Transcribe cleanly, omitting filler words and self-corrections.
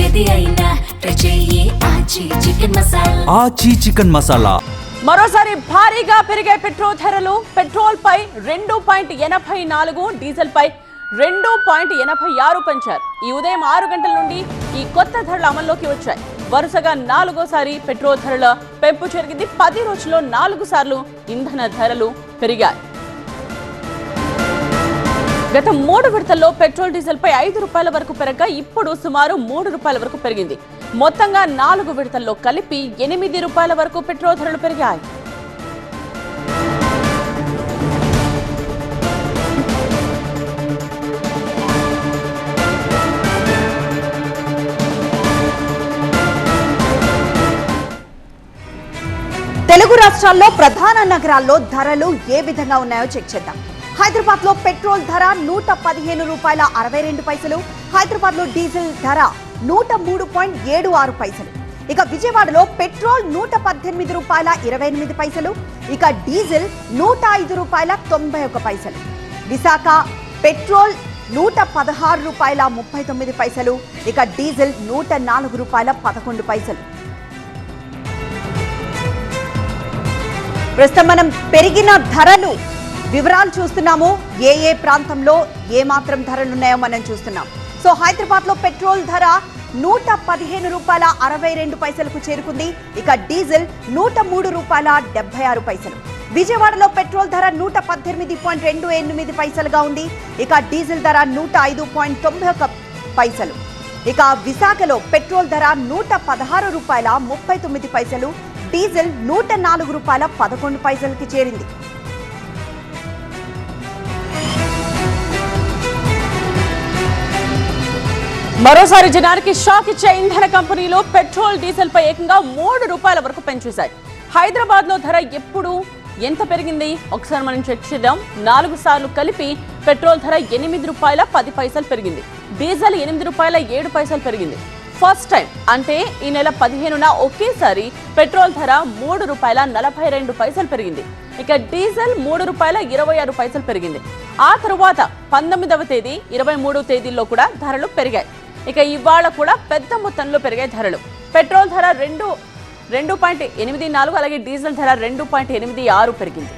ఏది అయినా చెయ్యి ఆచి చికెన్ మసాలా. ఆచి చికెన్ మసాలా. మరోసారి భారీగా పెరిగే పెట్రోల్ ధరలు. పెట్రోల్ పై 2.84, డీజిల్ పై 2.86 పెంచారు. ఈ ఉదయం 6 గంటల నుండి ఈ కొత్త ధరలు అమల్లోకి వచ్చాయి. వరుసగా 4గోసారి పెట్రోల్ ధరల పెంపు జరిగింది. 10 రోజుల్లో 4 సార్లు ఇంధన ధరలు పెరిగాయి. గత 3 విడతల్లో పెట్రోల్ డీజిల్ పై 5 రూపాయల వరకు పెరగగా ఇప్పుడు సుమారు 3 రూపాయల వరకు పెరిగింది. మొత్తంగా 4 విడతల్లో కలిపి 8 రూపాయల వరకు పెట్రోల్ ధరలు పెరిగాయి. తెలుగు రాష్ట్రాల్లో ప్రధాన నగరాల్లో ధరలు ఏ విధంగా ఉన్నాయో చెక్ చేద్దాం. హైదరాబాద్ లో పెట్రోల్ ధర 115 రూపాయల 62 పైసలు. హైదరాబాద్ లో డీజిల్ ధర 103.76 పైసలు. ఇక విజయవాడలో పెట్రోల్ 118 రూపాయల 28 పైసలు. ఇక డీజిల్ 105 రూపాయల 91 పైసలు. విశాఖ పెట్రోల్ 116 రూపాయల 39 పైసలు. ఇక డీజిల్ 104 రూపాయల 11 పైసలు. ప్రస్తుతం మనం పెరిగిన ధరలు వివరాలు చూస్తున్నాము. ఏ ప్రాంతంలో ఏ మాత్రం ధరలున్నాయో మనం చూస్తున్నాం. సో హైదరాబాద్ లో పెట్రోల్ ధర 115 రూపాయల 62 పైసలకు చేరుకుంది. ఇక డీజిల్ 103 రూపాయల 76 పైసలు. విజయవాడలో పెట్రోల్ ధర 118.28 పైసలుగా ఉంది. ఇక డీజిల్ ధర 105.91 పైసలు. ఇక విశాఖలో పెట్రోల్ ధర 116 రూపాయల 39 పైసలు. డీజిల్ 104 రూపాయల 11 పైసలకి చేరింది. మరోసారి జనానికి షాక్ ఇచ్చే ఇంధన కంపెనీలు పెట్రోల్ డీజిల్ పై ఏకంగా 3 రూపాయల వరకు పెంచేశాయి. హైదరాబాద్ లో ధర ఎప్పుడు ఎంత పెరిగింది ఒకసారి మనం చెక్ చేద్దాం. 4 సార్లు కలిపి పెట్రోల్ ధర 8 రూపాయల 10 పైసలు పెరిగింది. డీజిల్ 8 రూపాయల 7 పైసలు పెరిగింది. ఫస్ట్ టైం అంటే ఈ నెల 15న ఒకేసారి పెట్రోల్ ధర 3 రూపాయల 42 పైసలు పెరిగింది. ఇక డీజిల్ 3 రూపాయల 26 పైసలు పెరిగింది. ఆ తరువాత 19వ తేదీ 23వ తేదీల్లో కూడా ధరలు పెరిగాయి. ఇక ఇవాళ కూడా పెద్ద మొత్తంలో పెరిగాయి ధరలు. పెట్రోల్ ధర 2.84, అలాగే డీజిల్ ధర 2.86 పెరిగింది.